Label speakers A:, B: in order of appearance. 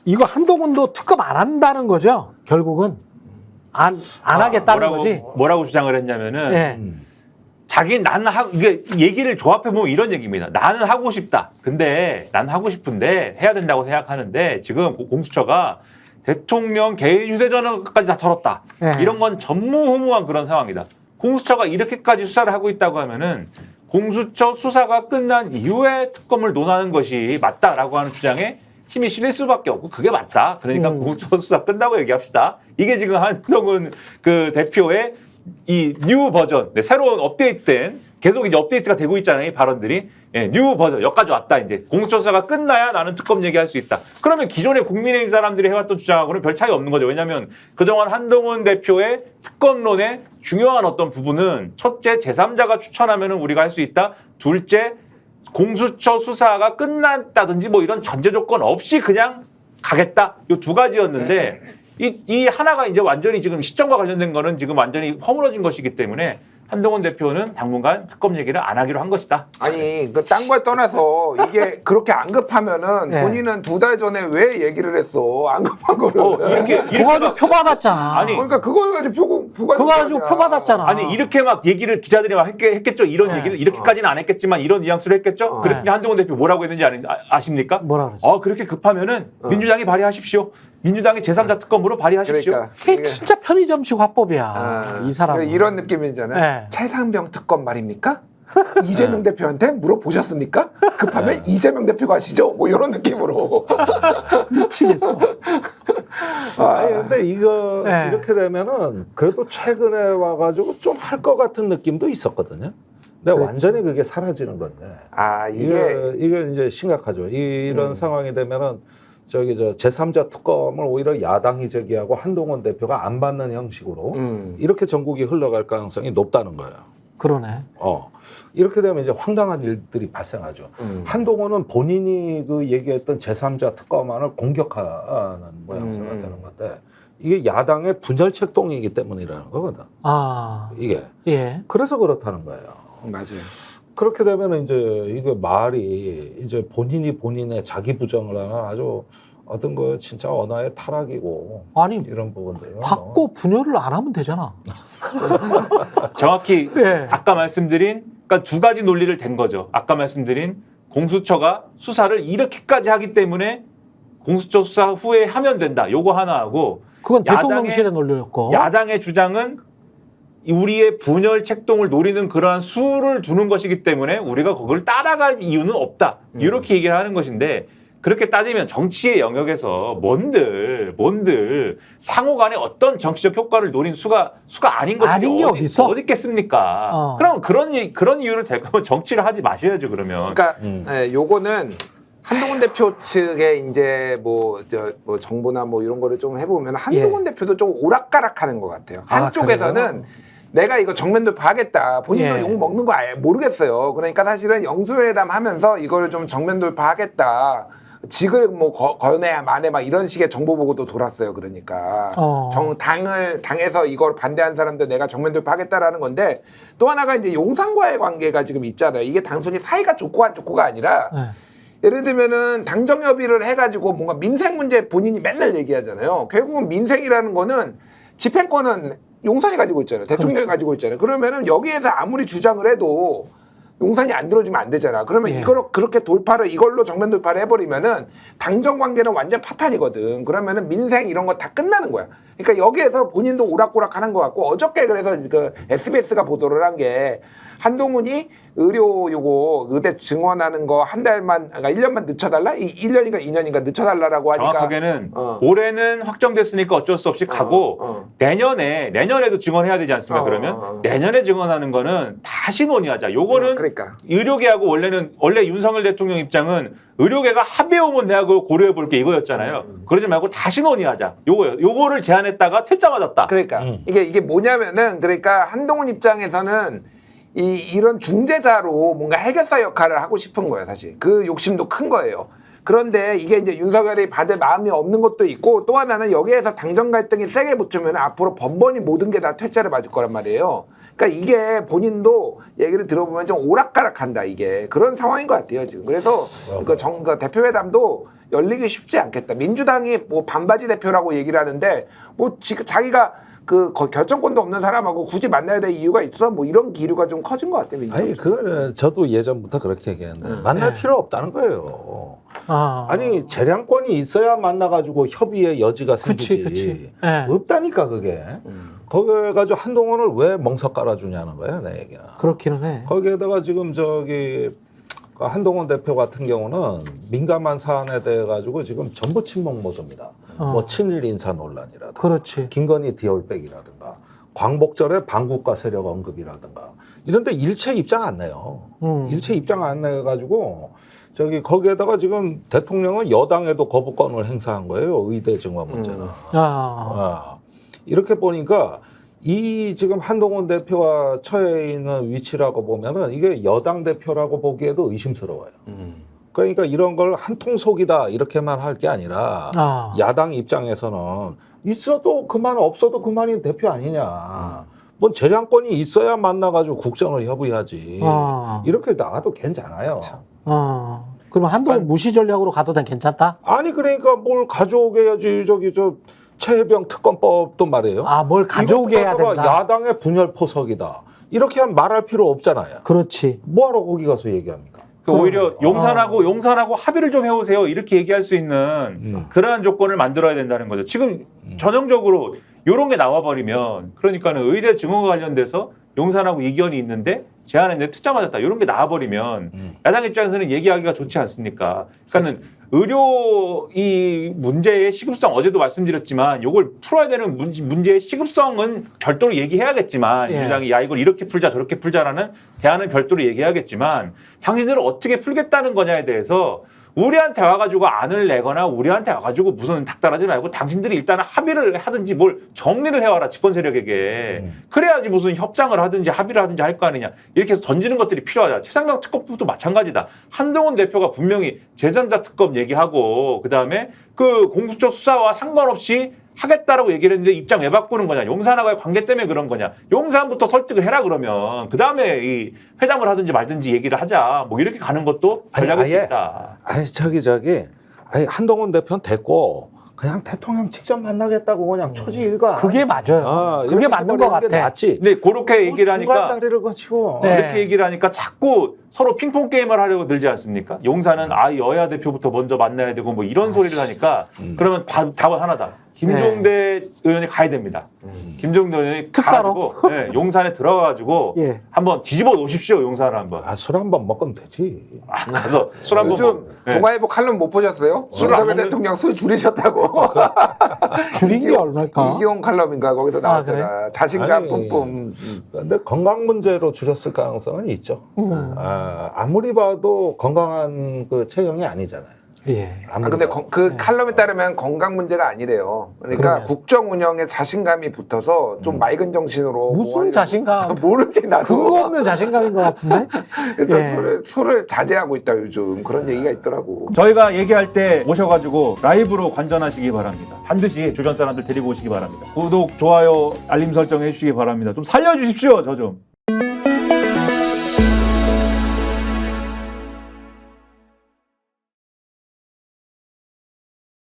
A: 이거 한동훈도 특검 안 한다는 거죠? 결국은 안 하겠다는 거지.
B: 뭐라고 주장을 했냐면은
A: 예.
B: 자기 나는 이게 얘기를 조합해 보면 이런 얘기입니다. 나는 하고 싶다. 근데 나는 하고 싶은데 해야 된다고 생각하는데 지금 공수처가 대통령 개인 휴대전화까지 다 털었다.
A: 예.
B: 이런 건 전무후무한 그런 상황이다. 공수처가 이렇게까지 수사를 하고 있다고 하면은 공수처 수사가 끝난 이후에 특검을 논하는 것이 맞다라고 하는 주장에 힘이 실릴 수밖에 없고 그게 맞다. 그러니까 공수처 수사 끝나고 얘기합시다. 이게 지금 한동훈 그 대표의 이 뉴 버전, 네, 새로운 업데이트된 계속 이제 업데이트가 되고 있잖아요. 이 발언들이. 예, 뉴 버전 여기까지 왔다. 이제 공수처 수사가 끝나야 나는 특검 얘기할 수 있다. 그러면 기존의 국민의힘 사람들이 해왔던 주장하고는 별 차이 없는 거죠. 왜냐하면 그동안 한동훈 대표의 특검론의 중요한 어떤 부분은 첫째 제3자가 추천하면은 우리가 할 수 있다. 둘째 공수처 수사가 끝났다든지 뭐 이런 전제 조건 없이 그냥 가겠다. 이 두 가지였는데 이 하나가 이제 완전히 지금 시점과 관련된 거는 지금 완전히 허물어진 것이기 때문에 한동훈 대표는 당분간 특검 얘기를 안 하기로 한 것이다.
C: 아니 그 딴 걸 떠나서 이게 그렇게 안 급하면은
A: 네.
C: 본인은 2달 전에 왜 얘기를 했어? 안 급한 거를.
B: 이렇게
A: 그거 가지고 표 받았잖아.
B: 아니,
C: 그러니까 그거 가지고
A: 그거 가지고 표 받았잖아.
B: 아니 이렇게 막 얘기를 기자들이 막 했겠죠. 이런
A: 네.
B: 얘기를 이렇게까지는 안 했겠지만 이런 뉘앙스를 했겠죠. 그랬더니 한동훈 대표 뭐라고 했는지 아십니까?
A: 뭐라 그랬어?
B: 그렇게 급하면은 민주당이 발의하십시오. 민주당이 제3자 특검으로 발의하십시오.
C: 그러니까
A: 그게 진짜 편의점식 화법이야. 이 사람.
C: 이런 느낌이잖아요.
A: 네.
C: 최상병 특검 말입니까? 이재명 대표한테 물어보셨습니까? 급하면 이재명 대표가 하시죠? 뭐 이런 느낌으로.
A: 미치겠어.
D: 아니 근데 이거
A: 네.
D: 이렇게 되면은 그래도 최근에 와가지고 좀 할 것 같은 느낌도 있었거든요. 근데 완전히 그게 사라지는 건데. 이게 이제 심각하죠. 이런 상황이 되면은 저기 저 제3자 특검을 오히려 야당이 제기하고 한동훈 대표가 안 받는 형식으로 이렇게 전국이 흘러갈 가능성이 높다는 거예요.
A: 그러네.
D: 이렇게 되면 이제 황당한 일들이 발생하죠. 한동훈은 본인이 그 얘기했던 제3자 특검안을 공격하는 모양새가 되는 건데 이게 야당의 분열책 동이기 때문이라는 거거든. 이게.
A: 예.
D: 그래서 그렇다는 거예요.
C: 맞아요.
D: 그렇게 되면 이제 이게 말이 이제 본인이 본인의 자기 부정을 하는 아주 어떤 거 진짜 언어의 타락이고
A: 아니,
D: 이런 부분들
A: 받고 분열을 안 하면 되잖아.
B: 정확히
A: 네.
B: 아까 말씀드린 그러니까 두 가지 논리를 댄 거죠. 아까 말씀드린 공수처가 수사를 이렇게까지 하기 때문에 공수처 수사 후에 하면 된다. 요거 하나 하고
A: 그건 대통령실의 논리였고.
B: 야당의 주장은 우리의 분열 책동을 노리는 그러한 수를 두는 것이기 때문에 우리가 그걸 따라갈 이유는 없다. 이렇게 얘기를 하는 것인데 그렇게 따지면 정치의 영역에서 뭔들 상호 간에 어떤 정치적 효과를 노린 수가 아닌 것이
A: 아닌 게 어딨어?
B: 어디 있겠습니까? 그럼 그런 이유를 댈 거면 정치를 하지 마셔야죠, 그러면.
C: 그러니까 요거는 한동훈 대표 측의 이제 뭐 정보나 뭐 이런 거를 좀 해보면 한동훈 대표도 좀 오락가락하는 것 같아요. 한쪽에서는 내가 이거 정면 돌파하겠다. 본인도 욕 먹는 거 아예 모르겠어요. 그러니까 사실은 영수회담 하면서 이거를 좀 정면 돌파하겠다. 직을 뭐 거내야 만에 막 이런 식의 정보 보고도 돌았어요. 그러니까 당에서 이걸 반대한 사람들 내가 정면 돌파하겠다라는 건데 또 하나가 이제 용산과의 관계가 지금 있잖아요. 이게 단순히 사이가 좋고 안 좋고가 아니라 예를 들면은 당정협의를 해가지고 뭔가 민생 문제 본인이 맨날 얘기하잖아요. 결국은 민생이라는 거는 집행권은 용산이 가지고 있잖아요. 대통령이 가지고 있잖아요. 그러면은 여기에서 아무리 주장을 해도 용산이 안 들어주면 안 되잖아. 그러면 이걸로 그렇게 이걸로 정면 돌파를 해버리면은 당정 관계는 완전 파탄이거든. 그러면은 민생 이런 거 다 끝나는 거야. 그러니까 여기에서 본인도 오락가락 하는 것 같고 어저께 그래서 그 SBS가 보도를 한 게 한동훈이 의료 의대 증원하는 거 한 달만, 그러니까 1년만 늦춰달라? 1년인가 2년인가 늦춰달라고 하니까.
B: 정확하게는 올해는 확정됐으니까 어쩔 수 없이 가고 내년에도 증원해야 되지 않습니까? 그러면 내년에 증원하는 거는 다시 논의하자. 요거는
C: 그러니까.
B: 의료계하고 원래 윤석열 대통령 입장은 의료계가 합의해오면 내가 그걸 고려해 볼게 이거였잖아요. 그러지 말고 다시 논의하자. 요거를 제안했다가 퇴짜 맞았다.
C: 그러니까 이게 뭐냐면은 그러니까 한동훈 입장에서는 이런 중재자로 뭔가 해결사 역할을 하고 싶은 거예요, 사실. 그 욕심도 큰 거예요. 그런데 이게 이제 윤석열이 받을 마음이 없는 것도 있고 또 하나는 여기에서 당정 갈등이 세게 붙으면 앞으로 번번이 모든 게 다 퇴짜를 맞을 거란 말이에요. 그러니까 이게 본인도 얘기를 들어보면 좀 오락가락한다 이게 그런 상황인 것 같아요 지금. 그래서 그 대표회담도 열리기 쉽지 않겠다. 민주당이 뭐 반바지 대표라고 얘기를 하는데 뭐 지금 자기가 그 결정권도 없는 사람하고 굳이 만나야 될 이유가 있어? 뭐 이런 기류가 좀 커진 것 같아요. 민주당.
D: 아니 그 저도 예전부터 그렇게 얘기했는데 만날 필요 없다는 거예요. 아니 재량권이 있어야 만나가지고 협의의 여지가 생기지.
A: 그치.
D: 없다니까 그게. 거기에 가지고 한동훈을 왜 멍석 깔아주냐는 거예요, 내 얘기는.
A: 그렇기는 해.
D: 거기에다가 지금 저기 한동훈 대표 같은 경우는 민감한 사안에 대해 가지고 지금 전부 침묵 모드입니다. 뭐 친일 인사 논란이라든가,
A: 그렇지.
D: 김건희 디올백이라든가, 광복절에 반국가 세력 언급이라든가 이런데 일체 입장 안 내요. 일체 입장 안 내가지고 저기 거기에다가 지금 대통령은 여당에도 거부권을 행사한 거예요. 의대 증화 문제는. 이렇게 보니까 이 지금 한동훈 대표가 처해 있는 위치라고 보면은 이게 여당 대표라고 보기에도 의심스러워요. 그러니까 이런 걸 한통속이다 이렇게만 할 게 아니라 야당 입장에서는 있어도 그만 없어도 그만인 대표 아니냐. 뭔 재량권이 있어야 만나가지고 국정을 협의하지. 이렇게 나가도 괜찮아요.
A: 그럼 한동훈 무시 전략으로 가도 괜찮다?
D: 아니 그러니까 뭘 가져오게 해야지. 저기 저 최혜병 특검법도 말이에요.
A: 뭘 가져오게 해야 된다.
D: 야당의 분열 포석이다. 이렇게 하면 말할 필요 없잖아요.
A: 그렇지.
D: 뭐하러 거기 가서 얘기합니까?
B: 오히려 용산하고 합의를 좀 해오세요. 이렇게 얘기할 수 있는 그러한 조건을 만들어야 된다는 거죠. 지금 전형적으로 이런 게 나와버리면 그러니까는 의대 증언과 관련돼서 용산하고 이견이 있는데 제안했는데 특자 맞았다. 이런 게 나와버리면 야당 입장에서는 얘기하기가 좋지 않습니까? 그러니까는 의료 이 문제의 시급성 어제도 말씀드렸지만 이걸 풀어야 되는 문제의 시급성은 별도로 얘기해야겠지만 민주당이 야 이걸 이렇게 풀자 저렇게 풀자라는 대안은 별도로 얘기해야겠지만 당신들은 어떻게 풀겠다는 거냐에 대해서 우리한테 와가지고 안을 내거나 우리한테 와가지고 무슨 닥달하지 말고 당신들이 일단 합의를 하든지 뭘 정리를 해와라 집권 세력에게. 그래야지 무슨 협상을 하든지 합의를 하든지 할 거 아니냐. 이렇게 해서 던지는 것들이 필요하다. 최상병 특검도 마찬가지다. 한동훈 대표가 분명히 제3자 특검 얘기하고 그다음에 그 공수처 수사와 상관없이 하겠다라고 얘기를 했는데 입장 왜 바꾸는 거냐. 용산하고의 관계 때문에 그런 거냐. 용산부터 설득을 해라 그러면 그다음에 이 회담을 하든지 말든지 얘기를 하자. 뭐 이렇게 가는 것도 전략일 수 있다.
D: 아니 아니 한동훈 대표는 됐고 그냥 대통령 직접 만나겠다고 그냥 초지일관.
A: 그게 맞아요. 그게 맞는 것 같아.
D: 낫지.
B: 근데 그렇게 얘기를 하니까
D: 중간 다리를 거치고
B: 이렇게 얘기를 하니까 자꾸 서로 핑퐁 게임을 하려고 들지 않습니까? 용산은 여야 대표부터 먼저 만나야 되고 뭐 이런 소리를 하니까 그러면 답은 하나다. 김종대 의원이 가야 됩니다. 김종대 의원이
A: 특사로?
B: 가가지고, 용산에 들어가가지고 한번 뒤집어 놓으십시오. 용산을 한번.
D: 술 한 번 먹으면 되지.
B: 가서 술 한번
C: 요즘 동아일보 칼럼 못 보셨어요? 윤석열 대통령 술 줄이셨다고.
A: 줄인 게 얼마일까?
C: 이기용 칼럼인가 거기서 나왔잖아.
A: 그래?
C: 자신감 뿜뿜.
D: 근데 건강 문제로 줄였을 가능성은 있죠. 아무리 봐도 건강한 그 체형이 아니잖아요.
C: 근데 그 칼럼에 따르면 건강 문제가 아니래요. 그러니까 국정 운영에 자신감이 붙어서 좀 맑은 정신으로
A: 무슨 자신감?
C: 모르지 나도.
A: 근거 없는 자신감인 것 같은데.
C: 그래서 술을 자제하고 있다 요즘 그런 얘기가 있더라고.
B: 저희가 얘기할 때 오셔가지고 라이브로 관전하시기 바랍니다. 반드시 주변 사람들 데리고 오시기 바랍니다. 구독, 좋아요, 알림 설정 해주시기 바랍니다. 좀 살려주십시오, 저 좀.